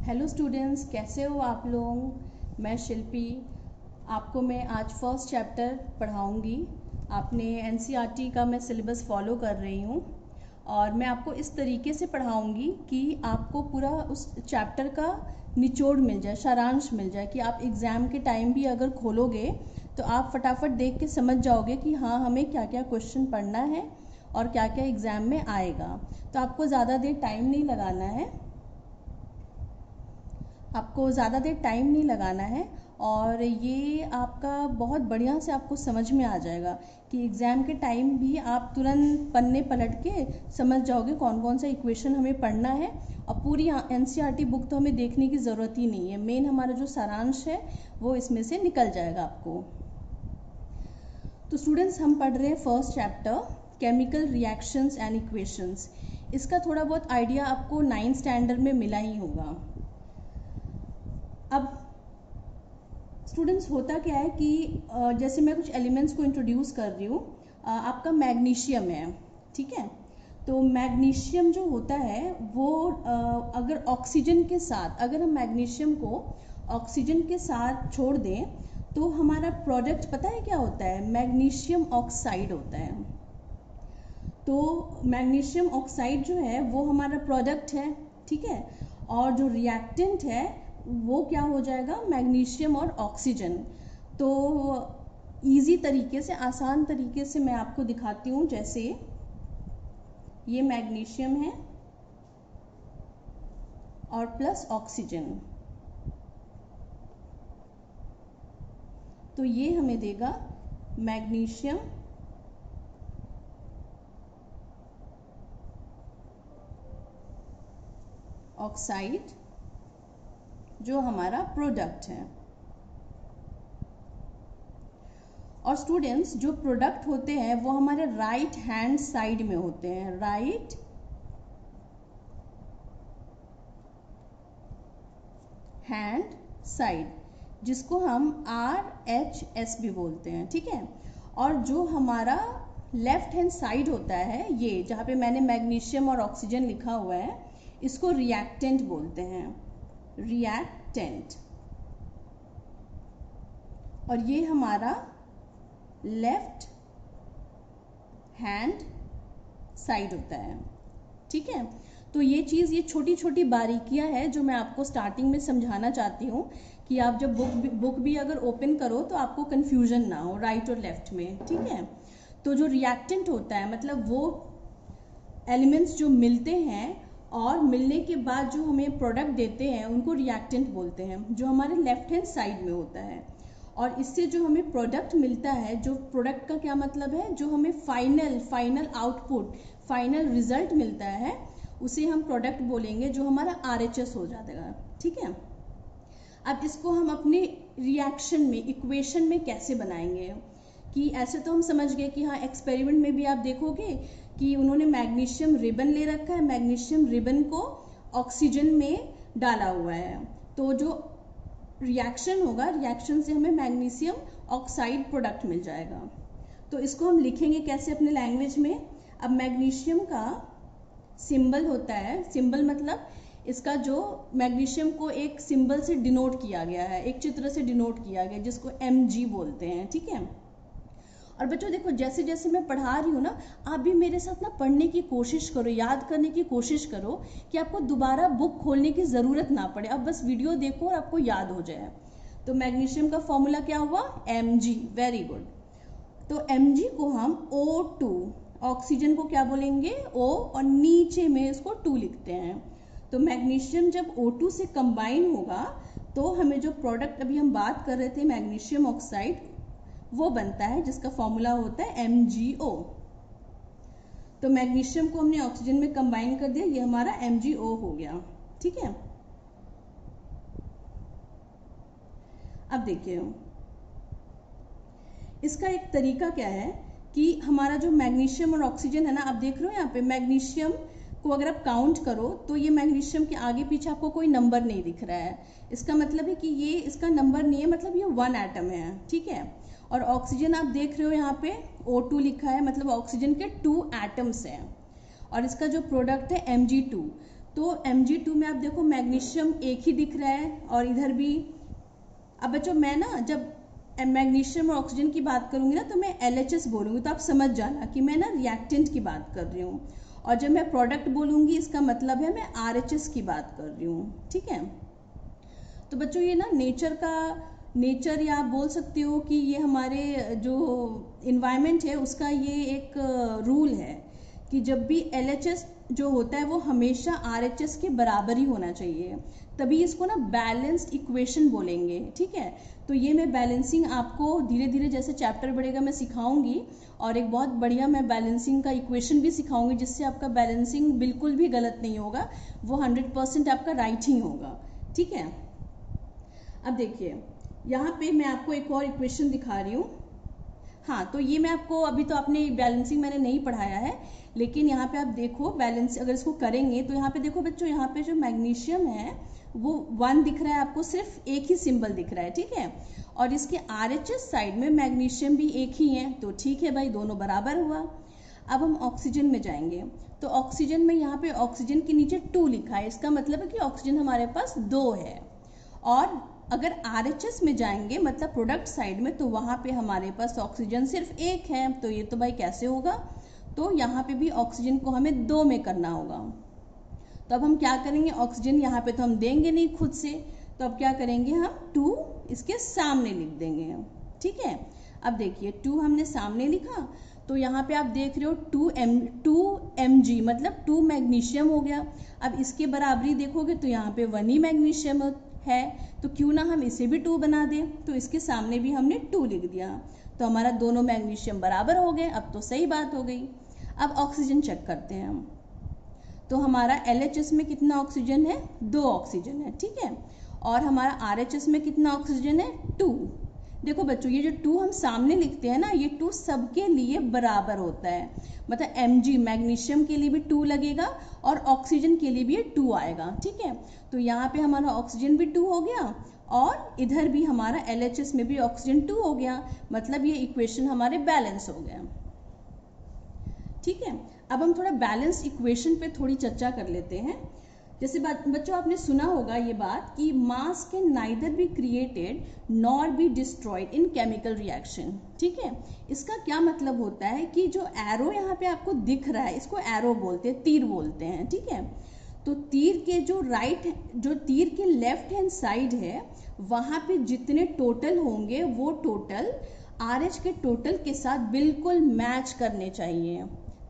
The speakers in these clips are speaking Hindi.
हेलो स्टूडेंट्स, कैसे हो आप लोग। मैं शिल्पी आपको मैं आज फर्स्ट चैप्टर पढ़ाऊंगी। आपने एनसीईआरटी का मैं सिलेबस फॉलो कर रही हूँ और मैं आपको इस तरीके से पढ़ाऊंगी कि आपको पूरा उस चैप्टर का निचोड़ मिल जाए, सारांश मिल जाए कि आप एग्ज़ाम के टाइम भी अगर खोलोगे तो आप फटाफट देख के समझ जाओगे कि हाँ, हमें क्या क्या क्वेश्चन पढ़ना है और क्या क्या एग्ज़ाम में आएगा। तो आपको ज़्यादा देर टाइम नहीं लगाना है, और ये आपका बहुत बढ़िया से आपको समझ में आ जाएगा कि एग्ज़ाम के टाइम भी आप तुरंत पन्ने पलट के समझ जाओगे कौन कौन सा इक्वेशन हमें पढ़ना है। और पूरी एनसीईआरटी बुक तो हमें देखने की ज़रूरत ही नहीं है, मेन हमारा जो सारांश है वो इसमें से निकल जाएगा आपको। तो स्टूडेंट्स, हम पढ़ रहे हैं first chapter chemical reactions and equations. इसका थोड़ा बहुत आइडिया आपको 9th स्टैंडर्ड में मिला ही होगा। अब स्टूडेंट्स, होता क्या है कि जैसे मैं कुछ एलिमेंट्स को इंट्रोड्यूस कर रही हूँ। आपका मैग्नीशियम है, ठीक है। तो मैग्नीशियम जो होता है वो अगर ऑक्सीजन के साथ, अगर हम मैग्नीशियम को ऑक्सीजन के साथ छोड़ दें तो हमारा प्रोडक्ट पता है क्या होता है? मैग्नीशियम ऑक्साइड होता है। तो मैग्नीशियम ऑक्साइड जो है वो हमारा प्रोडक्ट है, ठीक है। और जो रिएक्टेंट है वो क्या हो जाएगा? मैग्नीशियम और ऑक्सीजन। तो इजी तरीके से, आसान तरीके से मैं आपको दिखाती हूँ। जैसे ये मैग्नीशियम है और प्लस ऑक्सीजन, तो ये हमें देगा मैग्नीशियम ऑक्साइड, जो हमारा प्रोडक्ट है। और स्टूडेंट्स, जो प्रोडक्ट होते हैं वो हमारे राइट हैंड साइड में होते हैं, राइट हैंड साइड, जिसको हम RHS भी बोलते हैं, ठीक है। और जो हमारा लेफ्ट हैंड साइड होता है, ये जहाँ पे मैंने मैग्नीशियम और ऑक्सीजन लिखा हुआ है, इसको रिएक्टेंट बोलते हैं, रिएक्टेंट। और ये हमारा लेफ्ट हैंड साइड होता है, ठीक है। तो ये चीज़, ये छोटी छोटी बारीकियां हैं जो मैं आपको स्टार्टिंग में समझाना चाहती हूँ कि आप जब बुक भी अगर ओपन करो तो आपको कंफ्यूजन ना हो राइट और लेफ्ट में, ठीक है। तो जो रिएक्टेंट होता है मतलब वो एलिमेंट्स जो मिलते हैं और मिलने के बाद जो हमें प्रोडक्ट देते हैं उनको रिएक्टेंट बोलते हैं, जो हमारे लेफ्ट हैंड साइड में होता है। और इससे जो हमें प्रोडक्ट मिलता है, जो प्रोडक्ट का क्या मतलब है, जो हमें फाइनल आउटपुट, फाइनल रिजल्ट मिलता है, उसे हम प्रोडक्ट बोलेंगे, जो हमारा RHS हो जाएगा, ठीक है। अब इसको हम अपने रिएक्शन में, इक्वेशन में कैसे बनाएंगे? कि ऐसे तो हम समझ गए कि हाँ, एक्सपेरिमेंट में भी आप देखोगे कि उन्होंने मैग्नीशियम रिबन ले रखा है, मैग्नीशियम रिबन को ऑक्सीजन में डाला हुआ है, तो जो रिएक्शन होगा, रिएक्शन से हमें मैग्नीशियम ऑक्साइड प्रोडक्ट मिल जाएगा। तो इसको हम लिखेंगे कैसे अपने लैंग्वेज में? अब मैग्नीशियम का सिंबल होता है, सिंबल मतलब इसका जो मैग्नीशियम को एक सिंबल से डिनोट किया गया है, एक चित्र से डिनोट किया गया, जिसको Mg बोलते हैं, ठीक है। और बच्चों देखो, जैसे जैसे मैं पढ़ा रही हूँ ना, आप भी मेरे साथ ना पढ़ने की कोशिश करो, याद करने की कोशिश करो कि आपको दोबारा बुक खोलने की ज़रूरत ना पड़े, अब बस वीडियो देखो और आपको याद हो जाए। तो मैग्नीशियम का फॉर्मूला क्या हुआ? Mg, very good. तो Mg को हम O2, ऑक्सीजन को क्या बोलेंगे? O, और नीचे में इसको 2 लिखते हैं। तो मैग्नीशियम जब O2 से कंबाइन होगा तो हमें जो प्रोडक्ट अभी हम बात कर रहे थे मैग्नीशियम ऑक्साइड, वो बनता है, जिसका फॉर्मूला होता है MgO। तो मैग्नीशियम को हमने ऑक्सीजन में कंबाइन कर दिया, ये हमारा MgO हो गया, ठीक है। अब देखिए, इसका एक तरीका क्या है कि हमारा जो मैग्नीशियम और ऑक्सीजन है ना, आप देख रहे हो यहाँ पे मैग्नीशियम को अगर आप काउंट करो तो ये मैग्नीशियम के आगे पीछे आपको कोई नंबर नहीं दिख रहा है, इसका मतलब है कि ये इसका नंबर नहीं है, मतलब ये 1 एटम है, ठीक है। और ऑक्सीजन आप देख रहे हो यहाँ पे O2 लिखा है, मतलब ऑक्सीजन के 2 एटम्स हैं, और इसका जो प्रोडक्ट है Mg2। तो Mg2 में आप देखो मैग्नीशियम एक ही दिख रहा है और इधर भी। अब बच्चों मैं ना जब मैग्नीशियम और ऑक्सीजन की बात करूंगी ना तो मैं LHS बोलूंगी, तो आप समझ जाना कि मैं ना रिएक्टेंट की बात कर रही हूँ, और जब मैं प्रोडक्ट बोलूंगी इसका मतलब है मैं RHS की बात कर रही हूँ। ठीक है, तो बच्चों ये ना नेचर या आप बोल सकते हो कि ये हमारे जो इन्वायरमेंट है उसका ये एक रूल है कि जब भी LHS जो होता है वो हमेशा RHS के बराबर ही होना चाहिए, तभी इसको ना बैलेंस्ड इक्वेशन बोलेंगे। ठीक है, तो ये मैं बैलेंसिंग आपको धीरे धीरे जैसे चैप्टर बढ़ेगा मैं सिखाऊंगी, और एक बहुत बढ़िया मैं बैलेंसिंग का इक्वेशन भी सिखाऊंगी जिससे आपका बैलेंसिंग बिल्कुल भी गलत नहीं होगा, वो 100% आपका राइट ही होगा। ठीक है, अब देखिए यहाँ पे मैं आपको एक और इक्वेशन दिखा रही हूँ। हाँ, तो ये मैं आपको अभी तो आपने बैलेंसिंग मैंने नहीं पढ़ाया है, लेकिन यहाँ पे आप देखो बैलेंस अगर इसको करेंगे तो यहाँ पे देखो बच्चों, यहाँ पे जो मैग्नीशियम है वो 1 दिख रहा है आपको, सिर्फ एक ही सिंबल दिख रहा है। ठीक है, और इसके RHS साइड में मैग्नीशियम भी एक ही है, तो ठीक है भाई, दोनों बराबर हुआ। अब हम ऑक्सीजन में जाएंगे, तो ऑक्सीजन में यहाँ पे ऑक्सीजन के नीचे 2 लिखा है, इसका मतलब है कि ऑक्सीजन हमारे पास 2 है। और अगर RHS में जाएंगे मतलब प्रोडक्ट साइड में, तो वहाँ पे हमारे पास ऑक्सीजन सिर्फ 1 है, तो ये तो भाई कैसे होगा, तो यहाँ पे भी ऑक्सीजन को हमें 2 में करना होगा। तो अब हम क्या करेंगे, ऑक्सीजन यहाँ पे तो हम देंगे नहीं खुद से, तो अब क्या करेंगे, हम 2 इसके सामने लिख देंगे। ठीक है, अब देखिए 2 हमने सामने लिखा, तो यहाँ पे आप देख रहे हो 2 mg मतलब 2 मैग्नीशियम हो गया। अब इसके बराबरी देखोगे तो यहाँ पे 1 ही मैग्नीशियम है, तो क्यों ना हम इसे भी 2 बना दें, तो इसके सामने भी हमने 2 लिख दिया, तो हमारा दोनों मैग्नीशियम बराबर हो गए। अब तो सही बात हो गई। अब ऑक्सीजन चेक करते हैं हम, तो हमारा LHS में कितना ऑक्सीजन है, 2 ऑक्सीजन है। ठीक है, और हमारा RHS में कितना ऑक्सीजन है, 2। देखो बच्चों, ये जो 2 हम सामने लिखते हैं ना, ये 2 सबके लिए बराबर होता है, मतलब Mg मैग्नीशियम के लिए भी 2 लगेगा और ऑक्सीजन के लिए भी ये 2 आएगा। ठीक है, तो यहाँ पे हमारा ऑक्सीजन भी 2 हो गया और इधर भी हमारा LHS में भी ऑक्सीजन 2 हो गया, मतलब ये इक्वेशन हमारे बैलेंस हो गया। ठीक है, अब हम थोड़ा बैलेंस इक्वेशन पे थोड़ी चर्चा कर लेते हैं। जैसे बच्चों आपने सुना होगा ये बात कि मास can neither be created nor be destroyed in chemical reaction. ठीक है, इसका क्या मतलब होता है कि जो एरो यहाँ पे आपको दिख रहा है, इसको एरो बोलते हैं, तीर बोलते हैं। ठीक है, तो तीर के जो तीर के लेफ्ट हैंड साइड है वहाँ पे जितने टोटल होंगे वो टोटल RH के टोटल के साथ बिल्कुल मैच करने चाहिए,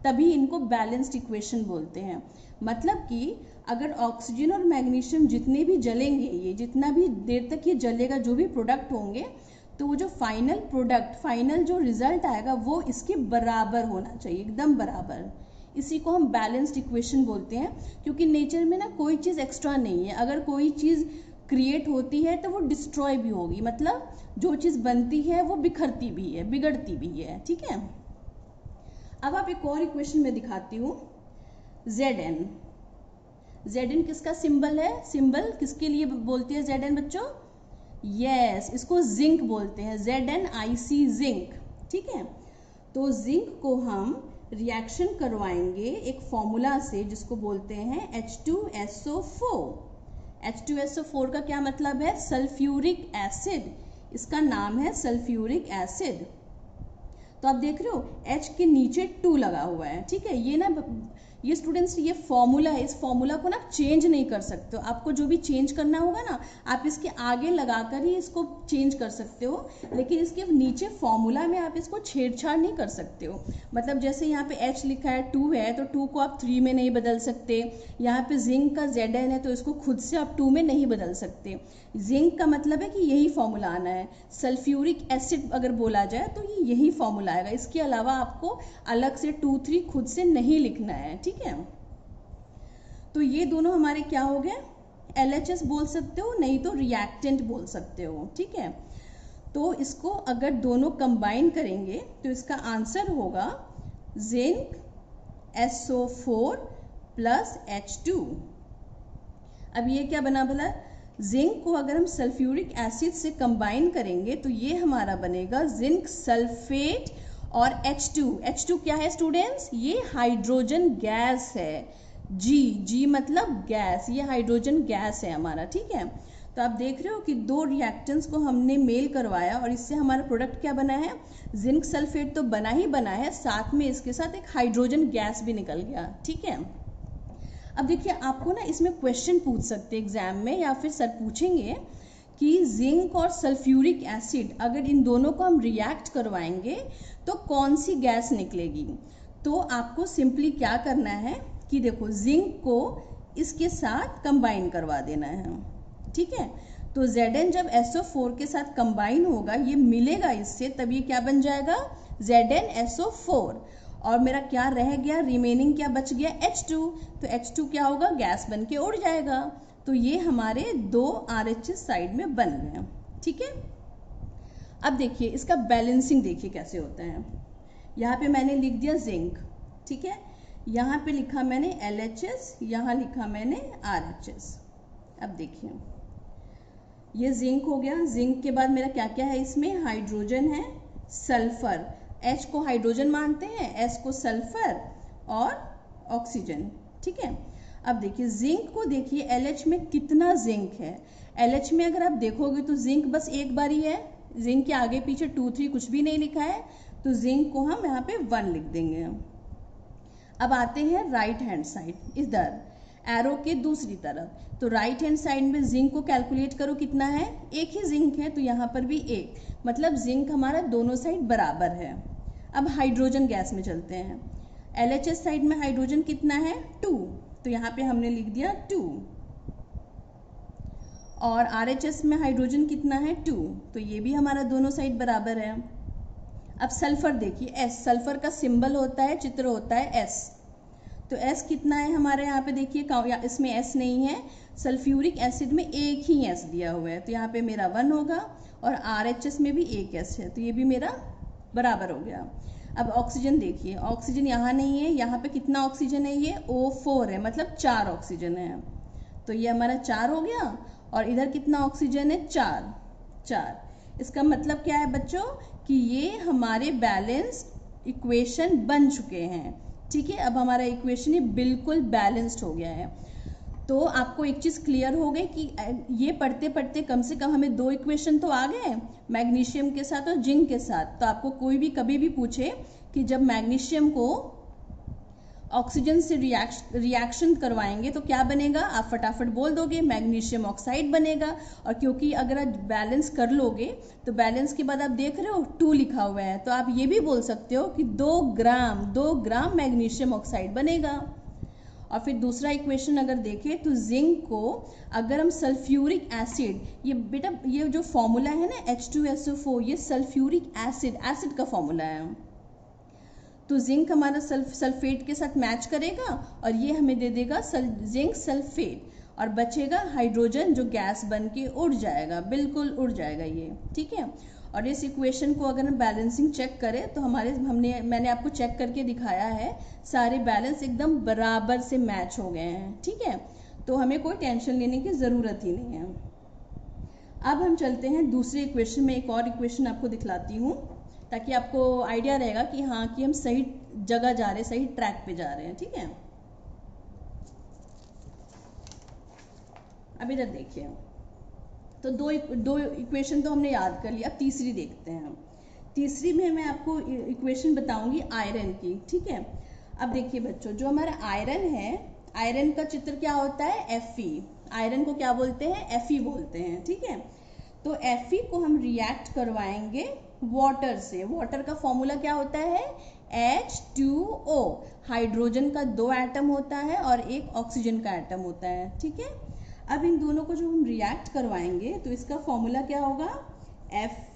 तभी इनको बैलेंस्ड इक्वेशन बोलते हैं। मतलब कि अगर ऑक्सीजन और मैग्नीशियम जितने भी जलेंगे, ये जितना भी देर तक ये जलेगा, जो भी प्रोडक्ट होंगे, तो वो जो फाइनल जो रिजल्ट आएगा वो इसके बराबर होना चाहिए, एकदम बराबर। इसी को हम बैलेंस्ड इक्वेशन बोलते हैं, क्योंकि नेचर में ना कोई चीज़ एक्स्ट्रा नहीं है। अगर कोई चीज़ क्रिएट होती है तो वो डिस्ट्रॉय भी होगी, मतलब जो चीज़ बनती है वो बिखरती भी है, बिगड़ती भी है। ठीक है, अब आप एक और इक्वेशन में दिखाती हूँ, Zn किसका सिंबल है, सिंबल किसके लिए बोलते हैं Zn बच्चों, यस, इसको जिंक बोलते हैं, ZnIC जिंक। ठीक है, तो जिंक को हम रिएक्शन करवाएंगे एक फॉर्मूला से जिसको बोलते हैं H2SO4। H2SO4 का क्या मतलब है, सल्फ्यूरिक एसिड, इसका नाम है सल्फ्यूरिक एसिड। तो आप देख रहे हो H के नीचे 2 लगा हुआ है। ठीक है, ये स्टूडेंट्स ये फॉर्मूला है, इस फॉर्मूला को ना चेंज नहीं कर सकते हो। आपको जो भी चेंज करना होगा ना, आप इसके आगे लगाकर ही इसको चेंज कर सकते हो, लेकिन इसके नीचे फॉर्मूला में आप इसको छेड़छाड़ नहीं कर सकते हो। मतलब जैसे यहाँ पे H लिखा है, 2 है, तो 2 को आप 3 में नहीं बदल सकते। यहाँ पे जिंक का Zn है, तो इसको खुद से आप 2 में नहीं बदल सकते। जिंक का मतलब है कि यही फॉर्मूला आना है। सल्फ्यूरिक एसिड अगर बोला जाए तो ये यही फॉर्मूला आएगा, इसके अलावा आपको अलग से 2, 3 खुद से नहीं लिखना है। ठीक है, तो ये दोनों हमारे क्या हो गए, LHS बोल सकते हो, नहीं तो रिएक्टेंट बोल सकते हो। ठीक है, तो इसको अगर दोनों कंबाइन करेंगे तो इसका आंसर होगा जिंक SO4 प्लस H2। अब ये क्या बना भला, जिंक को अगर हम सल्फ्यूरिक एसिड से कंबाइन करेंगे तो ये हमारा बनेगा जिंक सल्फेट और H2 क्या है स्टूडेंट्स, ये हाइड्रोजन गैस है। जी मतलब गैस, ये हाइड्रोजन गैस है हमारा, ठीक है। तो आप देख रहे हो कि दो रिएक्टेंट्स को हमने मेल करवाया और इससे हमारा प्रोडक्ट क्या बना है, जिंक सल्फेट तो बना ही बना है, साथ में इसके साथ एक हाइड्रोजन गैस भी निकल गया, ठीक है। अब देखिए आपको ना इसमें क्वेश्चन पूछ सकते हैं एग्जाम में, या फिर सर पूछेंगे कि जिंक और सल्फ्यूरिक एसिड अगर इन दोनों को हम रिएक्ट करवाएंगे तो कौन सी गैस निकलेगी। तो आपको सिंपली क्या करना है कि देखो जिंक को इसके साथ कंबाइन करवा देना है, ठीक है। तो Zn जब SO4 के साथ कंबाइन होगा, ये मिलेगा इससे, तब ये क्या बन जाएगा, ZnSO4। और मेरा क्या रह गया, रिमेनिंग क्या बच गया, H2। तो H2 क्या होगा, गैस बन के उड़ जाएगा। तो ये हमारे दो RHS साइड में बन गए, ठीक है। अब देखिए इसका बैलेंसिंग देखिए कैसे होता है। यहाँ पे मैंने लिख दिया जिंक, ठीक है, यहाँ पे लिखा मैंने LHS, यहाँ लिखा मैंने RHS। अब देखिए ये जिंक हो गया, जिंक के बाद मेरा क्या क्या है, इसमें हाइड्रोजन है, सल्फर, H को हाइड्रोजन मानते हैं, S को सल्फर और ऑक्सीजन, ठीक है। अब देखिए जिंक को देखिए LH में कितना जिंक है, LH में अगर आप देखोगे तो जिंक बस एक बार ही है, जिंक के आगे पीछे 2 3 कुछ भी नहीं लिखा है, तो जिंक को हम यहाँ पे 1 लिख देंगे। अब आते हैं राइट हैंड साइड, इधर एरो के दूसरी तरफ, तो राइट हैंड साइड में जिंक को कैलकुलेट करो कितना है, एक ही जिंक है, तो यहाँ पर भी एक, मतलब जिंक हमारा दोनों साइड बराबर है। अब हाइड्रोजन गैस में चलते हैं, LHS साइड में हाइड्रोजन कितना है 2, तो यहाँ पे हमने लिख दिया 2, और RHS में हाइड्रोजन कितना है 2, तो ये भी हमारा दोनों साइड बराबर है। अब सल्फर देखिए S, सल्फर का सिंबल होता है, चित्र होता है S, तो S कितना है हमारे यहाँ पे देखिए, इसमें S नहीं है, सल्फ्यूरिक एसिड में एक ही S दिया हुआ है, तो यहाँ पे मेरा 1 होगा, और RHS में भी एक S है, तो ये भी मेरा बराबर हो गया। अब ऑक्सीजन देखिए, ऑक्सीजन यहाँ नहीं है, यहाँ पे कितना ऑक्सीजन है, ये O4 है, मतलब 4 ऑक्सीजन है, तो ये हमारा 4 हो गया, और इधर कितना ऑक्सीजन है, 4। इसका मतलब क्या है बच्चों कि ये हमारे बैलेंस इक्वेशन बन चुके हैं, ठीक है। अब हमारा इक्वेशन ये बिल्कुल बैलेंस्ड हो गया है। तो आपको एक चीज़ क्लियर हो गई कि ये पढ़ते पढ़ते कम से कम हमें 2 इक्वेशन तो आ गए, मैग्नीशियम के साथ और जिंक के साथ। तो आपको कोई भी कभी भी पूछे कि जब मैग्नीशियम को ऑक्सीजन से रिएक्शन करवाएंगे तो क्या बनेगा, आप फटाफट बोल दोगे मैग्नीशियम ऑक्साइड बनेगा। और क्योंकि अगर आप बैलेंस कर लोगे तो बैलेंस के बाद आप देख रहे हो 2 लिखा हुआ है, तो आप ये भी बोल सकते हो कि 2 ग्राम मैग्नीशियम ऑक्साइड बनेगा। और फिर दूसरा इक्वेशन अगर देखें तो जिंक को अगर हम सल्फ्यूरिक एसिड, ये बेटा ये जो फॉर्मूला है ना H2SO4, ये सल्फ्यूरिक एसिड का फॉर्मूला है, तो जिंक हमारा सल्फेट के साथ मैच करेगा और ये हमें दे देगा जिंक सल्फेट, और बचेगा हाइड्रोजन जो गैस बन के उड़ जाएगा, बिल्कुल उड़ जाएगा ये, ठीक है। और इस इक्वेशन को अगर हम बैलेंसिंग चेक करें तो मैंने आपको चेक करके दिखाया है, सारे बैलेंस एकदम बराबर से मैच हो गए हैं, ठीक है। तो हमें कोई टेंशन लेने की ज़रूरत ही नहीं है। अब हम चलते हैं दूसरे इक्वेशन में, एक और इक्वेशन आपको दिखलाती हूँ ताकि आपको आइडिया रहेगा कि हाँ कि हम सही जगह जा रहे हैं, सही ट्रैक पे जा रहे हैं, ठीक है। अब इधर देखिए, तो दो इक्वेशन तो हमने याद कर लिया, अब तीसरी देखते हैं। तीसरी में मैं आपको इक्वेशन बताऊंगी आयरन की, ठीक है। अब देखिए बच्चों, जो हमारा आयरन है, आयरन का चित्र क्या होता है, Fe। आयरन को क्या बोलते हैं, Fe बोलते हैं, ठीक है। तो Fe को हम रिएक्ट करवाएंगे वाटर से। वाटर का फॉर्मूला क्या होता है, H2O, हाइड्रोजन का 2 एटम होता है और एक ऑक्सीजन का एटम होता है, ठीक है। अब इन दोनों को जो हम रिएक्ट करवाएंगे तो इसका फॉर्मूला क्या होगा,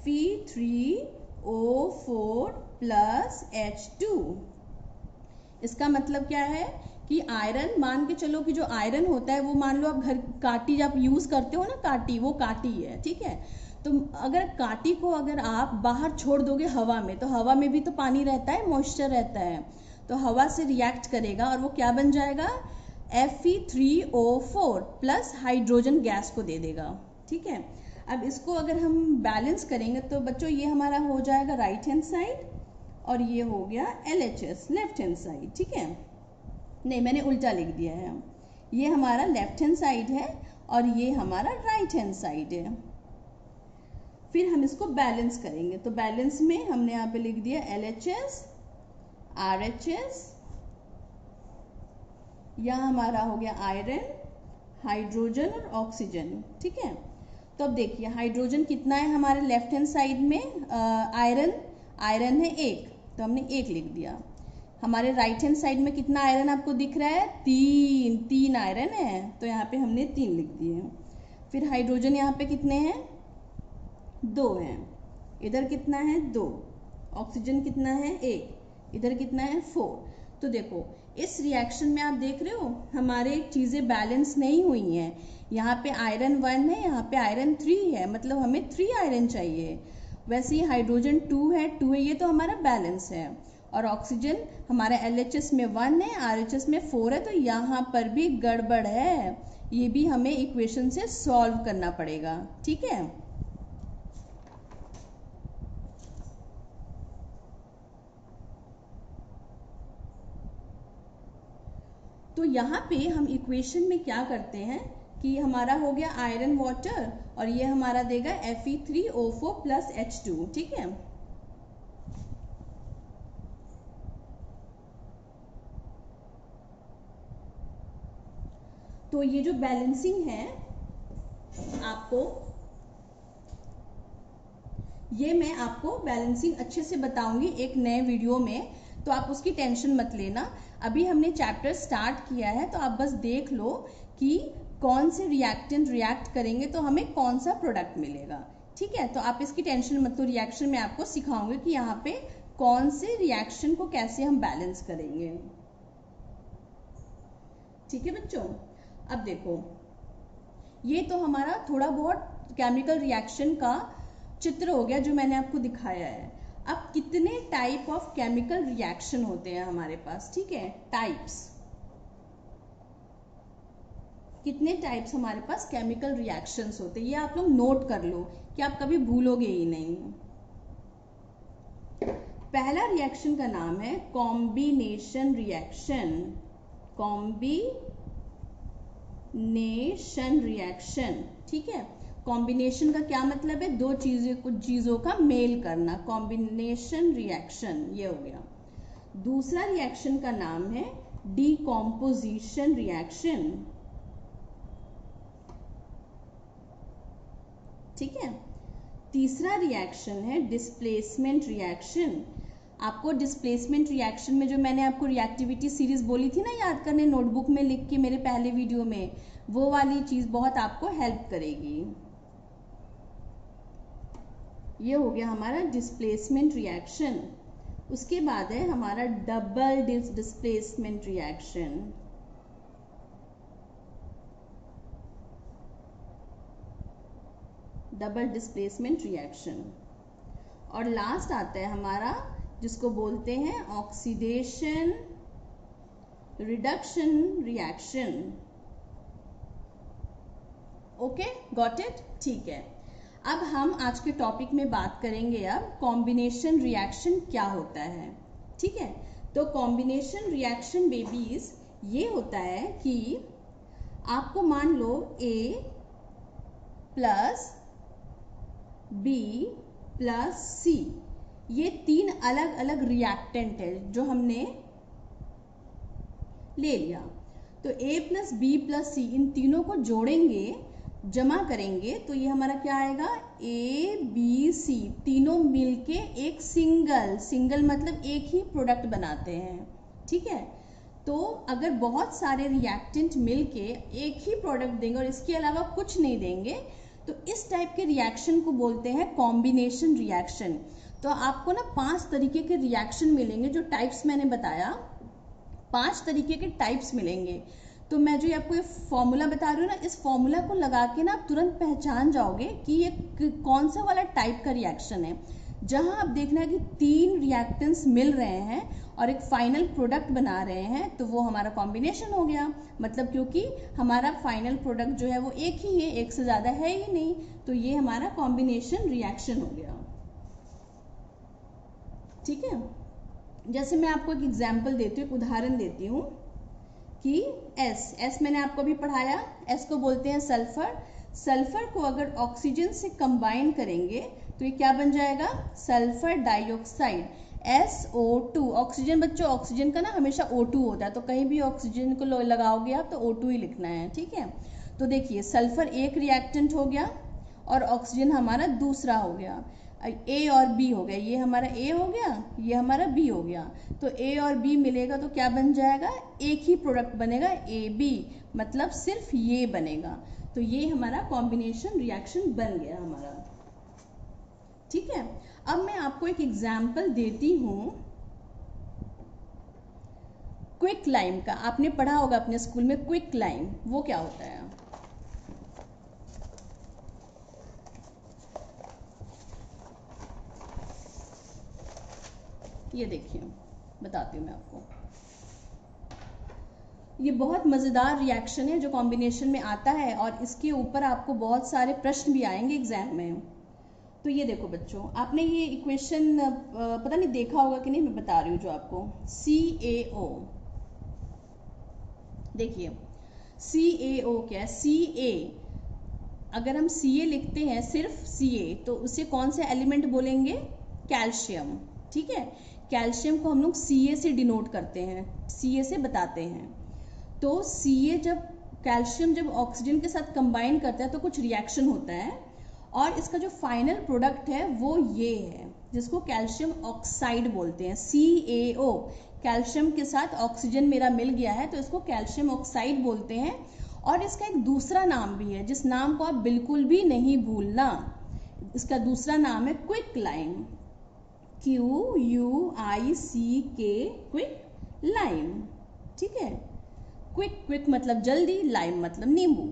Fe3O4 प्लस H2। इसका मतलब क्या है कि आयरन, मान के चलो कि जो आयरन होता है वो, मान लो आप घर काटी जब यूज करते हो ना, काटी, वो काटी है, ठीक है। तो अगर काटी को अगर आप बाहर छोड़ दोगे हवा में, तो हवा में भी तो पानी रहता है, मॉइस्चर रहता है, तो हवा से रिएक्ट करेगा और वो क्या बन जाएगा, Fe3O4 प्लस हाइड्रोजन गैस को दे देगा, ठीक है। अब इसको अगर हम बैलेंस करेंगे तो बच्चों ये हमारा हो जाएगा राइट हैंड साइड, और ये हो गया LHS लेफ्ट हैंड साइड, ठीक है। नहीं, मैंने उल्टा लिख दिया है। ये हमारा लेफ्ट हैंड साइड है और ये हमारा राइट हैंड साइड है। फिर हम इसको बैलेंस करेंगे, तो बैलेंस में हमने यहाँ पे लिख दिया LHS, RHS, यहाँ हमारा हो गया आयरन, हाइड्रोजन और ऑक्सीजन। ठीक है, तो अब देखिए हाइड्रोजन कितना है हमारे लेफ्ट हैंड साइड में, आयरन है 1, तो हमने 1 लिख दिया। हमारे राइट हैंड साइड में कितना आयरन आपको दिख रहा है, 3 आयरन है, तो यहाँ पे हमने 3 लिख दिए। फिर हाइड्रोजन यहाँ पे कितने हैं, 2 हैं। इधर कितना है, 2। ऑक्सीजन कितना है, 1। इधर कितना है, 4। तो देखो इस रिएक्शन में आप देख रहे हो हमारे चीज़ें बैलेंस नहीं हुई हैं। यहाँ पे आयरन 1 है, यहाँ पे आयरन 3 है, मतलब हमें 3 आयरन चाहिए। वैसे ही हाइड्रोजन 2 है, ये तो हमारा बैलेंस है। और ऑक्सीजन हमारा LHS में 1 है, RHS में 4 है, तो यहाँ पर भी गड़बड़ है। ये भी हमें इक्वेशन से सॉल्व करना पड़ेगा। ठीक है, तो यहाँ पे हम इक्वेशन में क्या करते हैं कि हमारा हो गया आयरन वाटर और ये हमारा देगा Fe3O4 प्लस H2। ठीक है, तो ये जो बैलेंसिंग है आपको, ये मैं आपको बैलेंसिंग अच्छे से बताऊंगी एक नए वीडियो में, तो आप उसकी टेंशन मत लेना। अभी हमने चैप्टर स्टार्ट किया है, तो आप बस देख लो कि कौन से रिएक्टेंट रिएक्ट करेंगे तो हमें कौन सा प्रोडक्ट मिलेगा। ठीक है, तो आप इसकी टेंशन मत लो, रिएक्शन में आपको सिखाऊंगी कि यहाँ पे कौन से रिएक्शन को कैसे हम बैलेंस करेंगे। ठीक है बच्चों, अब देखो ये तो हमारा थोड़ा बहुत केमिकल रिएक्शन का चित्र हो गया जो मैंने आपको दिखाया है। अब कितने टाइप ऑफ केमिकल रिएक्शन होते हैं हमारे पास, ठीक है, टाइप्स, कितने टाइप्स हमारे पास केमिकल रिएक्शंस होते हैं, ये आप लोग नोट कर लो कि आप कभी भूलोगे ही नहीं। पहला रिएक्शन का नाम है कॉम्बिनेशन रिएक्शन। कॉम्बिनेशन रिएक्शन, ठीक है, कॉम्बिनेशन का क्या मतलब है, दो चीजों का मेल करना, कॉम्बिनेशन रिएक्शन ये हो गया। दूसरा रिएक्शन का नाम है डीकॉम्पोजिशन रिएक्शन। ठीक है, तीसरा रिएक्शन है डिस्प्लेसमेंट रिएक्शन। आपको डिस्प्लेसमेंट रिएक्शन में जो मैंने आपको रिएक्टिविटी सीरीज बोली थी ना याद करने, नोटबुक में लिख के मेरे पहले वीडियो में, वो वाली चीज बहुत आपको हेल्प करेगी। ये हो गया हमारा डिस्प्लेसमेंट रिएक्शन। उसके बाद है हमारा double displacement reaction. Double displacement reaction. और लास्ट आता है हमारा जिसको बोलते हैं oxidation reduction reaction. Okay, got it, ठीक है। अब हम आज के टॉपिक में बात करेंगे अब कॉम्बिनेशन रिएक्शन क्या होता है। ठीक है, तो कॉम्बिनेशन रिएक्शन बेबीज ये होता है कि आपको मान लो A plus B plus C, ये 3 अलग अलग रिएक्टेंट है जो हमने ले लिया। तो A प्लस बी प्लस सी, इन तीनों को जोड़ेंगे, जमा करेंगे, तो ये हमारा क्या आएगा, ABC, तीनों मिलके एक सिंगल मतलब एक ही प्रोडक्ट बनाते हैं। ठीक है, तो अगर बहुत सारे रिएक्टेंट मिलके एक ही प्रोडक्ट देंगे और इसके अलावा कुछ नहीं देंगे, तो इस टाइप के रिएक्शन को बोलते हैं कॉम्बिनेशन रिएक्शन। तो आपको ना 5 तरीके के रिएक्शन मिलेंगे, जो टाइप्स मैंने बताया 5 तरीके के टाइप्स मिलेंगे। तो मैं जो आपको ये फॉर्मूला बता रही हूँ ना, इस फॉर्मूला को लगा के ना आप तुरंत पहचान जाओगे कि ये कौन सा वाला टाइप का रिएक्शन है। जहां आप देखना है कि 3 रिएक्टेंट्स मिल रहे हैं और एक फाइनल प्रोडक्ट बना रहे हैं, तो वो हमारा कॉम्बिनेशन हो गया। मतलब क्योंकि हमारा फाइनल प्रोडक्ट जो है वो एक ही है, एक से ज़्यादा है ही नहीं, तो ये हमारा कॉम्बिनेशन रिएक्शन हो गया। ठीक है, जैसे मैं आपको एक एग्जाम्पल देती हूँ, एक उदाहरण देती हूँ कि एस मैंने आपको अभी पढ़ाया, एस को बोलते हैं सल्फर। सल्फर को अगर ऑक्सीजन से कंबाइन करेंगे तो ये क्या बन जाएगा, सल्फर डाइऑक्साइड, SO2। ऑक्सीजन बच्चों, ऑक्सीजन का ना हमेशा O2 होता है, तो कहीं भी ऑक्सीजन को लगाओगे आप तो O2 ही लिखना है, ठीक है। तो देखिए सल्फर एक रिएक्टेंट हो गया और ऑक्सीजन हमारा दूसरा हो गया। ए और बी हो गया, ये हमारा ए हो गया, ये हमारा बी हो गया। तो ए और बी मिलेगा तो क्या बन जाएगा, एक ही प्रोडक्ट बनेगा AB, मतलब सिर्फ ये बनेगा। तो ये हमारा कॉम्बिनेशन रिएक्शन बन गया हमारा, ठीक है। अब मैं आपको एक एग्जाम्पल देती हूँ क्विक लाइम का। आपने पढ़ा होगा अपने स्कूल में क्विक लाइम, वो क्या होता है। ये देखिए बताती हूँ मैं आपको। ये बहुत मज़ेदार रिएक्शन है जो कॉम्बिनेशन में आता है और इसके ऊपर आपको बहुत सारे प्रश्न भी आएंगे एग्जाम में। तो ये देखो बच्चों, आपने ये इक्वेशन पता नहीं देखा होगा कि नहीं, मैं बता रही हूँ जो आपको, CaO। देखिए CaO क्या है, Ca अगर हम Ca लिखते हैं सिर्फ Ca तो उसे कौन से एलिमेंट बोलेंगे, कैल्शियम, ठीक है। कैल्शियम को हम लोग Ca से डिनोट करते हैं, Ca से बताते हैं। तो Ca जब कैल्शियम जब ऑक्सीजन के साथ कंबाइन करता है तो कुछ रिएक्शन होता है और इसका जो फाइनल प्रोडक्ट है वो ये है, जिसको कैल्शियम ऑक्साइड बोलते हैं, CaO। कैल्शियम के साथ ऑक्सीजन मेरा मिल गया है तो इसको कैल्शियम ऑक्साइड बोलते हैं। और इसका एक दूसरा नाम भी है जिस नाम को आप बिल्कुल भी नहीं भूलना, इसका दूसरा नाम है quick lime, QUICK, quick lime, ठीक है। क्विक मतलब जल्दी, लाइम मतलब नींबू,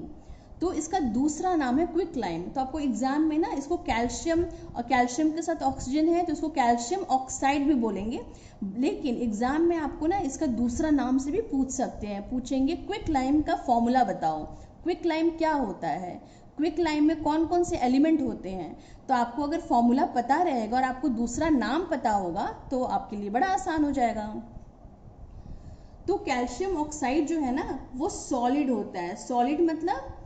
तो इसका दूसरा नाम है क्विक लाइम। तो आपको एग्जाम में ना इसको कैल्शियम और कैल्शियम के साथ ऑक्सीजन है तो इसको कैल्शियम ऑक्साइड भी बोलेंगे, लेकिन एग्जाम में आपको ना इसका दूसरा नाम से भी पूछ सकते हैं, पूछेंगे क्विक लाइम का फॉर्मूला बताओ, क्विक लाइम क्या होता है, क्विक लाइम में कौन कौन से एलिमेंट होते हैं। तो आपको अगर फॉर्मूला पता रहेगा और आपको दूसरा नाम पता होगा तो आपके लिए बड़ा आसान हो जाएगा। तो कैल्शियम ऑक्साइड जो है ना वो सॉलिड होता है, सॉलिड मतलब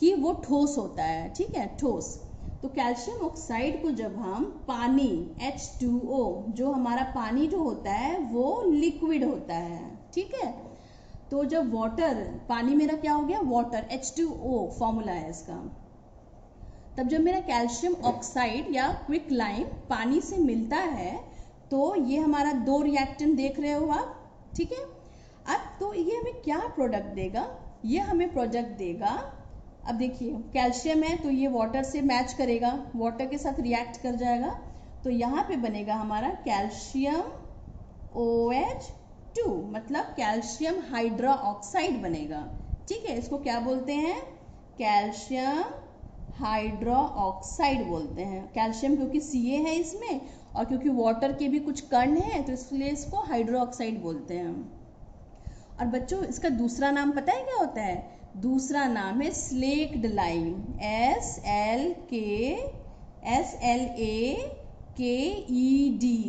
कि वो ठोस होता है, ठीक है, ठोस। तो कैल्शियम ऑक्साइड को जब हम पानी H2O, जो हमारा पानी जो होता है वो लिक्विड होता है, ठीक है। तो जब वाटर, पानी मेरा क्या हो गया, वाटर, H2O फॉर्मूला है इसका। तब जब मेरा कैल्शियम ऑक्साइड या क्विक लाइम पानी से मिलता है तो ये हमारा दो रिएक्टेंट देख रहे हो आप, ठीक है। अब तो ये हमें क्या प्रोडक्ट देगा, ये हमें प्रोडक्ट देगा, अब देखिए कैल्शियम है तो ये वाटर से मैच करेगा, वाटर के साथ रिएक्ट कर जाएगा, तो यहाँ पे बनेगा हमारा कैल्शियम OH2, मतलब कैल्शियम हाइड्रो ऑक्साइड बनेगा, ठीक है। इसको क्या बोलते हैं, कैल्शियम हाइड्रो ऑक्साइड बोलते हैं। कैल्शियम क्योंकि Ca है इसमें और क्योंकि वाटर के भी कुछ कण है तो इसलिए इसको हाइड्रो ऑक्साइड बोलते हैं। और बच्चों इसका दूसरा नाम पता है क्या होता है, दूसरा नाम है slaked lime, SLAKED,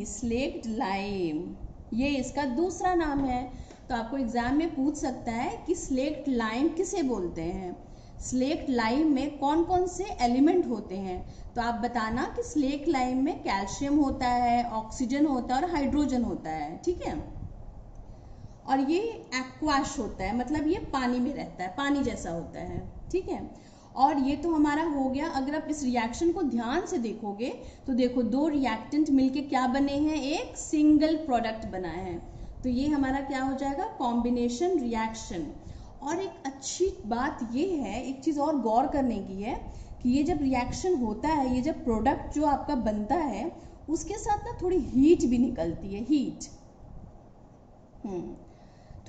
slaked lime, ये इसका दूसरा नाम है। तो आपको एग्जाम में पूछ सकता है कि स्लेक्ड लाइम किसे बोलते हैं, स्लेक्ड लाइम में कौन कौन से एलिमेंट होते हैं। तो आप बताना कि स्लेक्ड लाइम में कैल्शियम होता है, ऑक्सीजन होता है और हाइड्रोजन होता है, ठीक है। और ये एक्वाश होता है, मतलब ये पानी में रहता है, पानी जैसा होता है, ठीक है। और ये तो हमारा हो गया। अगर आप इस रिएक्शन को ध्यान से देखोगे तो देखो दो रिएक्टेंट मिलके क्या बने हैं, एक सिंगल प्रोडक्ट बना है, तो ये हमारा क्या हो जाएगा, कॉम्बिनेशन रिएक्शन। और एक अच्छी बात ये है, एक चीज़ और गौर करने की है कि ये जब रिएक्शन होता है, ये जब प्रोडक्ट जो आपका बनता है उसके साथ ना थोड़ी हीट भी निकलती है, हीट,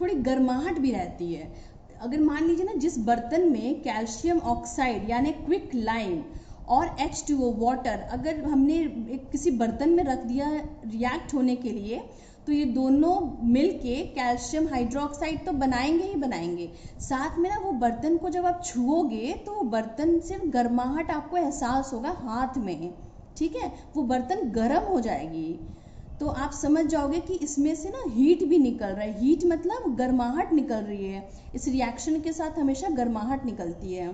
थोड़ी गर्माहट भी रहती है। अगर मान लीजिए ना जिस बर्तन में कैल्शियम ऑक्साइड यानी क्विक लाइम और H2O वाटर अगर हमने किसी बर्तन में रख दिया रिएक्ट होने के लिए तो ये दोनों मिलके कैल्शियम हाइड्रोक्साइड तो बनाएंगे ही बनाएंगे, साथ में ना वो बर्तन को जब आप छुओगे तो वो बर्तन से गर्माहट आपको एहसास होगा हाथ में, ठीक है, वो बर्तन गर्म हो जाएगी। तो आप समझ जाओगे कि इसमें से ना हीट भी निकल रहा है। हीट मतलब गर्माहट निकल रही है, इस रिएक्शन के साथ हमेशा गर्माहट निकलती है।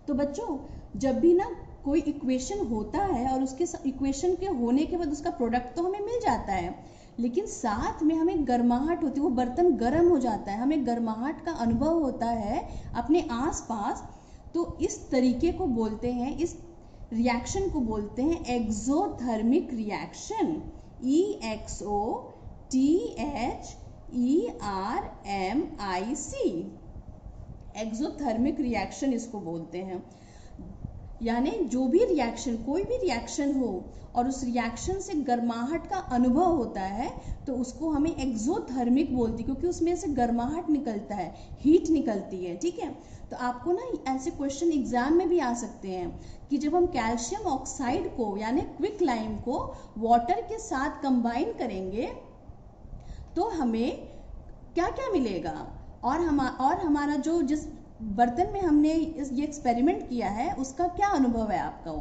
तो बच्चों जब भी ना कोई इक्वेशन होता है और उसके इक्वेशन के होने के बाद उसका प्रोडक्ट तो हमें मिल जाता है, लेकिन साथ में हमें गर्माहट होती है, वो बर्तन गर्म हो जाता है, हमें गर्माहट का अनुभव होता है अपने आसपास। तो इस तरीके को बोलते हैं, इस रिएक्शन को बोलते हैं exothermic reaction. EXOTHERMIC, exothermic reaction इसको बोलते हैं। यानी जो भी रिएक्शन, कोई भी रिएक्शन हो और उस रिएक्शन से गर्माहट का अनुभव होता है तो उसको हमें एक्सोथर्मिक बोलते हैं, क्योंकि उसमें से गर्माहट निकलता है, हीट निकलती है। ठीक है, तो आपको ना ऐसे क्वेश्चन एग्जाम में भी आ सकते हैं कि जब हम कैल्शियम ऑक्साइड को यानी क्विक लाइम को वाटर के साथ कंबाइन करेंगे तो हमें क्या क्या मिलेगा, और हमारा जो जिस बर्तन में हमने ये एक्सपेरिमेंट किया है उसका क्या अनुभव है आपका।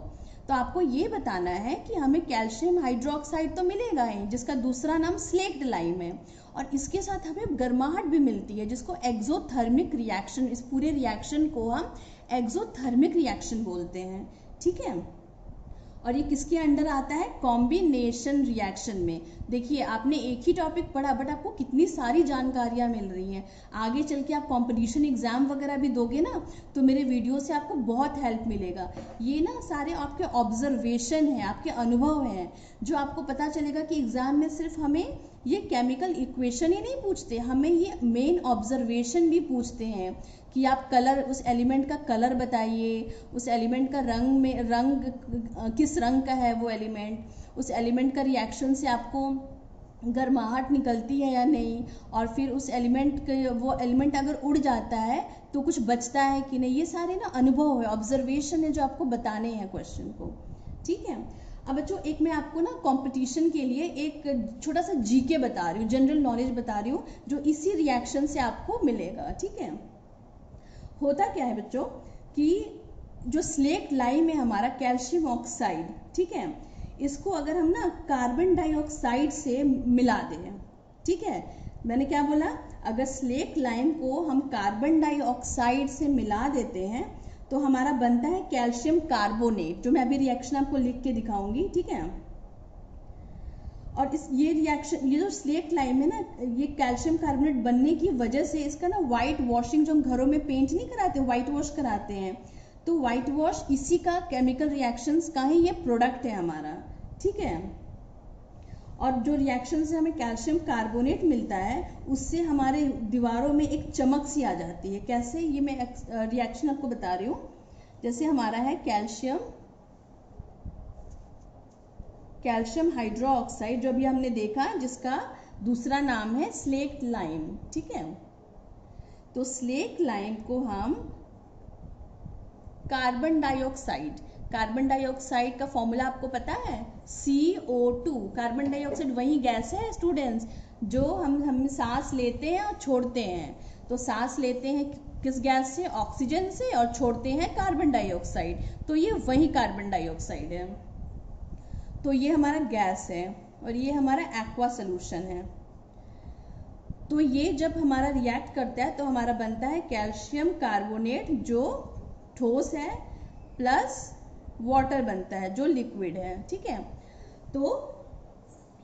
तो आपको ये बताना है कि हमें कैल्शियम हाइड्रोक्साइड तो मिलेगा ही, जिसका दूसरा नाम स्लेक्ड लाइम है, और इसके साथ हमें गर्माहट भी मिलती है, जिसको एक्सोथर्मिक रिएक्शन, इस पूरे रिएक्शन को हम एक्सोथर्मिक रिएक्शन बोलते हैं। ठीक है, और ये किसके अंडर आता है, कॉम्बिनेशन रिएक्शन में। देखिए आपने एक ही टॉपिक पढ़ा बट आपको कितनी सारी जानकारियां मिल रही हैं। आगे चल के आप कंपटीशन एग्जाम वगैरह भी दोगे ना तो मेरे वीडियो से आपको बहुत हेल्प मिलेगा। ये ना सारे आपके ऑब्जर्वेशन हैं, आपके अनुभव हैं, जो आपको पता चलेगा कि एग्जाम में सिर्फ हमें ये केमिकल इक्वेशन ही नहीं पूछते, हमें ये मेन ऑब्जर्वेशन भी पूछते हैं कि आप कलर, उस एलिमेंट का कलर बताइए, उस एलिमेंट का रंग किस रंग का है वो एलिमेंट, उस एलिमेंट का रिएक्शन से आपको गर्माहट निकलती है या नहीं, और फिर उस एलिमेंट के, वो एलिमेंट अगर उड़ जाता है तो कुछ बचता है कि नहीं। ये सारे ना अनुभव है, ऑब्जर्वेशन है, जो आपको बताने हैं क्वेश्चन को। ठीक है, अब बच्चों एक मैं आपको ना कंपटीशन के लिए एक छोटा सा जीके बता रही हूँ, जनरल नॉलेज बता रही हूँ, जो इसी रिएक्शन से आपको मिलेगा। ठीक है, होता क्या है बच्चों कि जो स्लेक्ट लाइम है हमारा कैल्शियम ऑक्साइड, ठीक है, इसको अगर हम ना कार्बन डाइऑक्साइड से मिला दें, ठीक है, मैंने क्या बोला, अगर स्लेक्ट लाइम को हम कार्बन डाइऑक्साइड से मिला देते हैं तो हमारा बनता है कैल्शियम कार्बोनेट, जो मैं अभी रिएक्शन आपको लिख के दिखाऊंगी। ठीक है, और ये रिएक्शन, ये जो स्लेक्ट लाइम है ना, ये कैल्शियम कार्बोनेट बनने की वजह से इसका ना वाइट वॉशिंग, जो हम घरों में पेंट नहीं कराते, व्हाइट वॉश कराते हैं, तो व्हाइट वॉश इसी का केमिकल रिएक्शंस का ही ये प्रोडक्ट है हमारा। ठीक है, और जो रिएक्शन से हमें कैल्शियम कार्बोनेट मिलता है उससे हमारे दीवारों में एक चमक सी आ जाती है। कैसे, ये मैं रिएक्शन आपको बता रही हूँ। जैसे हमारा है कैल्शियम हाइड्रोक्साइड, जो अभी हमने देखा, जिसका दूसरा नाम है स्लेक्ट लाइम। ठीक है, तो स्लेक्ट लाइम को हम कार्बन डाइऑक्साइड का फॉर्मूला आपको पता है, CO2। कार्बन डाइऑक्साइड वही गैस है स्टूडेंट्स जो हम सांस लेते हैं और छोड़ते हैं। तो सांस लेते हैं किस गैस से, ऑक्सीजन से, और छोड़ते हैं कार्बन डाइऑक्साइड, तो ये वही कार्बन डाइऑक्साइड है। तो ये हमारा गैस है और ये हमारा एक्वा सोल्यूशन है। तो ये जब हमारा रिएक्ट करता है तो हमारा बनता है कैल्शियम कार्बोनेट, जो ठोस है, प्लस वाटर बनता है जो लिक्विड है। ठीक है, तो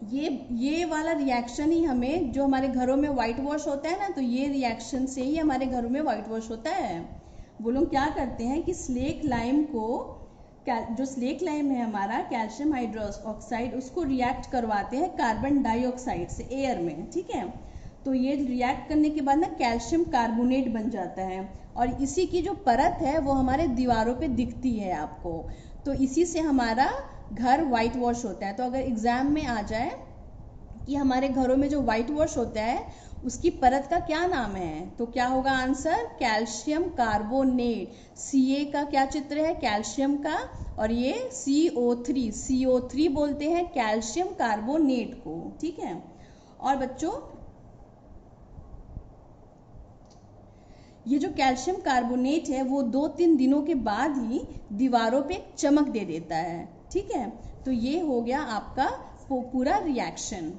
ये वाला रिएक्शन ही हमें, जो हमारे घरों में व्हाइट वॉश होता है ना, तो ये रिएक्शन से ही हमारे घरों में व्हाइट वॉश होता है। वो लोग क्या करते हैं कि स्लेक्ट लाइम को, जो स्लेक्ट लाइम है हमारा कैल्शियम हाइड्रोक्साइड, उसको रिएक्ट करवाते हैं कार्बन डाइऑक्साइड से एयर में। ठीक है, तो ये रिएक्ट करने के बाद ना कैल्शियम कार्बोनेट बन जाता है, और इसी की जो परत है वो हमारे दीवारों पे दिखती है आपको, तो इसी से हमारा घर व्हाइट वॉश होता है। तो अगर एग्जाम में आ जाए कि हमारे घरों में जो व्हाइट वॉश होता है उसकी परत का क्या नाम है, तो क्या होगा आंसर, कैल्शियम कार्बोनेट। Ca का क्या चित्र है, कैल्शियम का, और ये CO3 बोलते हैं कैल्शियम कार्बोनेट को। ठीक है, और बच्चों ये जो कैल्शियम कार्बोनेट है वो 2-3 दिनों के बाद ही दीवारों पे चमक दे देता है। ठीक है, तो ये हो गया आपका पूरा रिएक्शन।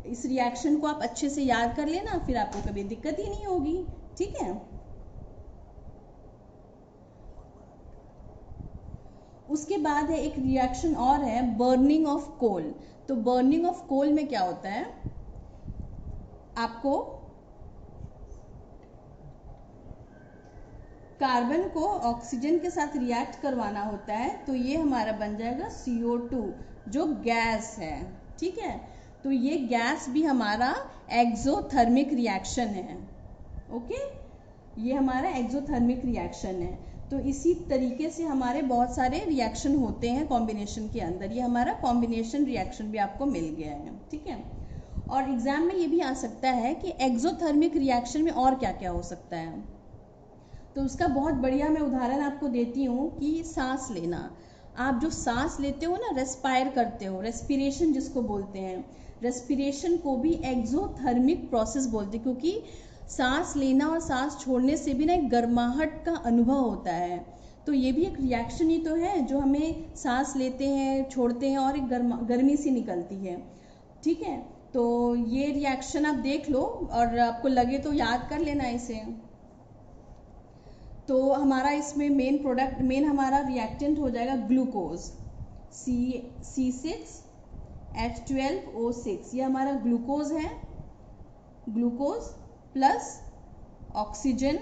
इस रिएक्शन को आप अच्छे से याद कर लेना, फिर आपको कभी दिक्कत ही नहीं होगी। ठीक है। उसके बाद है एक रिएक्शन और है, बर्निंग ऑफ कोल। तो बर्निंग ऑफ कोल में क्या होता है, आपको कार्बन को ऑक्सीजन के साथ रिएक्ट करवाना होता है। तो ये हमारा बन जाएगा CO2 जो गैस है। ठीक है। तो ये गैस भी हमारा एक्सोथर्मिक रिएक्शन है। ओके, ये हमारा एक्सोथर्मिक रिएक्शन है। तो इसी तरीके से हमारे बहुत सारे रिएक्शन होते हैं कॉम्बिनेशन के अंदर। ये हमारा कॉम्बिनेशन रिएक्शन भी आपको मिल गया है। ठीक है। और एग्जाम में ये भी आ सकता है कि एक्सोथर्मिक रिएक्शन में और क्या क्या हो सकता है। तो उसका बहुत बढ़िया मैं उदाहरण आपको देती हूँ कि सांस लेना। आप जो सांस लेते हो ना, रेस्पायर करते हो, रेस्पिरेशन जिसको बोलते हैं, रेस्पिरेशन को भी एक्सोथर्मिक प्रोसेस बोलते हैं, क्योंकि सांस लेना और सांस छोड़ने से भी ना एक गर्माहट का अनुभव होता है। तो ये भी एक रिएक्शन ही तो है, जो हमें सांस लेते हैं, छोड़ते हैं और एक गर्मी सी निकलती है। ठीक है। तो ये रिएक्शन आप देख लो और आपको लगे तो याद कर लेना इसे। तो हमारा इसमें मेन हमारा रिएक्टेंट हो जाएगा ग्लूकोज, C6H12O6। ये हमारा ग्लूकोज है। Glucose plus oxygen.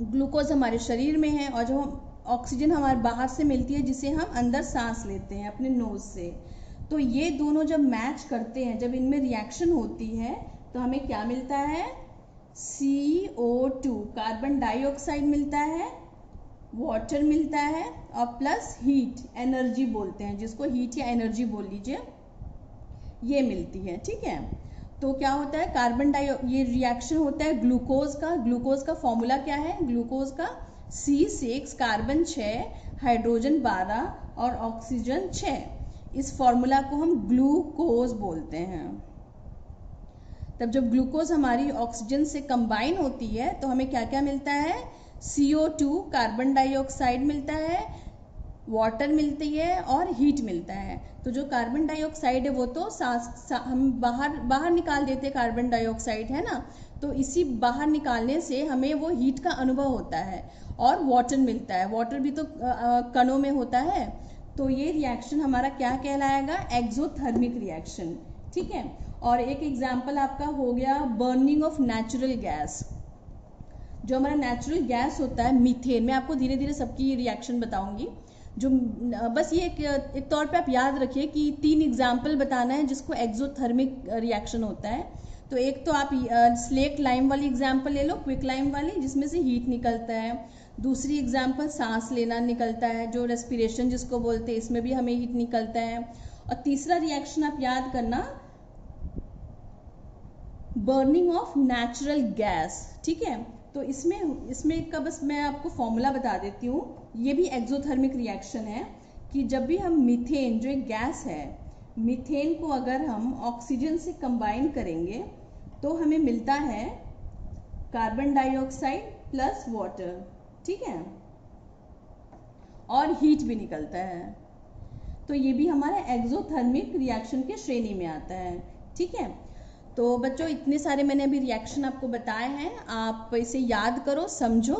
ग्लूकोज हमारे शरीर में है और जो ऑक्सीजन हमारे बाहर से मिलती है, जिसे हम अंदर सांस लेते हैं अपने नोज से। तो ये दोनों जब मैच करते हैं, जब इनमें रिएक्शन होती है, तो हमें क्या मिलता है, CO2 कार्बन डाइऑक्साइड मिलता है, वाटर मिलता है और प्लस हीट, एनर्जी बोलते हैं जिसको, हीट या एनर्जी बोल लीजिए, ये मिलती है। ठीक है। तो क्या होता है, ये रिएक्शन होता है ग्लूकोज का। ग्लूकोज का फॉर्मूला क्या है, ग्लूकोज का C6 कार्बन 6 हाइड्रोजन 12 और ऑक्सीजन 6। इस फॉर्मूला को हम ग्लूकोज बोलते हैं। तब जब ग्लूकोज हमारी ऑक्सीजन से कंबाइन होती है तो हमें क्या क्या मिलता है, CO2 कार्बन डाइऑक्साइड मिलता है, वाटर मिलती है और हीट मिलता है। तो जो कार्बन डाइऑक्साइड है वो तो हम बाहर निकाल देते हैं, कार्बन डाइऑक्साइड है ना। तो इसी बाहर निकालने से हमें वो हीट का अनुभव होता है और वाटर मिलता है। वाटर भी तो कणों में होता है। तो ये रिएक्शन हमारा क्या कहलाएगा, एक्सोथर्मिक रिएक्शन। ठीक है। और एक एग्जाम्पल आपका हो गया बर्निंग ऑफ नेचुरल गैस। जो हमारा नेचुरल गैस होता है मीथेन, मैं आपको धीरे धीरे सबकी रिएक्शन बताऊंगी। जो बस ये एक तौर पे आप याद रखिए कि 3 एग्जाम्पल बताना है जिसको एक्सोथर्मिक रिएक्शन होता है। तो एक तो आप स्लेट लाइम वाली एग्जाम्पल ले लो, क्विक लाइम वाली, जिसमें से हीट निकलता है। दूसरी एग्जाम्पल सांस लेना निकलता है, जो रेस्पिरेशन जिसको बोलते हैं, इसमें भी हमें हीट निकलता है। और तीसरा रिएक्शन आप याद करना, बर्निंग ऑफ नेचुरल गैस। ठीक है। तो इसमें का बस मैं आपको फॉर्मूला बता देती हूँ। ये भी एक्सोथर्मिक रिएक्शन है कि जब भी हम मीथेन, जो एक गैस है, मीथेन को अगर हम ऑक्सीजन से कंबाइन करेंगे तो हमें मिलता है कार्बन डाइऑक्साइड प्लस वाटर। ठीक है। और हीट भी निकलता है। तो ये भी हमारे एक्सोथर्मिक रिएक्शन के श्रेणी में आता है। ठीक है। तो बच्चों, इतने सारे मैंने अभी रिएक्शन आपको बताए हैं, आप इसे याद करो, समझो।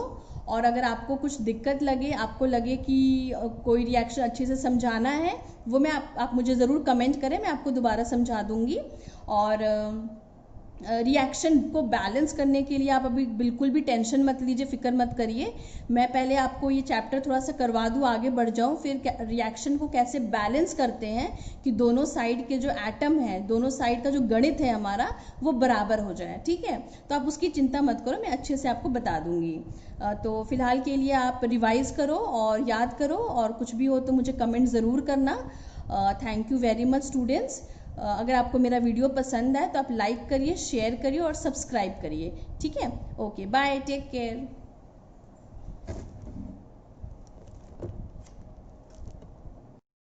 और अगर आपको कुछ दिक्कत लगे, आपको लगे कि कोई रिएक्शन अच्छे से समझाना है, वो मैं आप मुझे ज़रूर कमेंट करें, मैं आपको दोबारा समझा दूंगी। और रिएक्शन को बैलेंस करने के लिए आप अभी बिल्कुल भी टेंशन मत लीजिए, फिक्र मत करिए। मैं पहले आपको ये चैप्टर थोड़ा सा करवा दूँ, आगे बढ़ जाऊँ, फिर रिएक्शन को कैसे बैलेंस करते हैं कि दोनों साइड के जो एटम है, दोनों साइड का जो गणित है हमारा, वो बराबर हो जाए। ठीक है। तो आप उसकी चिंता मत करो, मैं अच्छे से आपको बता दूंगी। तो फिलहाल के लिए आप रिवाइज करो और याद करो, और कुछ भी हो तो मुझे कमेंट ज़रूर करना। Thank you very much students. अगर आपको मेरा वीडियो पसंद आए तो आप लाइक करिए, शेयर करिए और सब्सक्राइब करिए। ठीक है। Okay, bye, take care.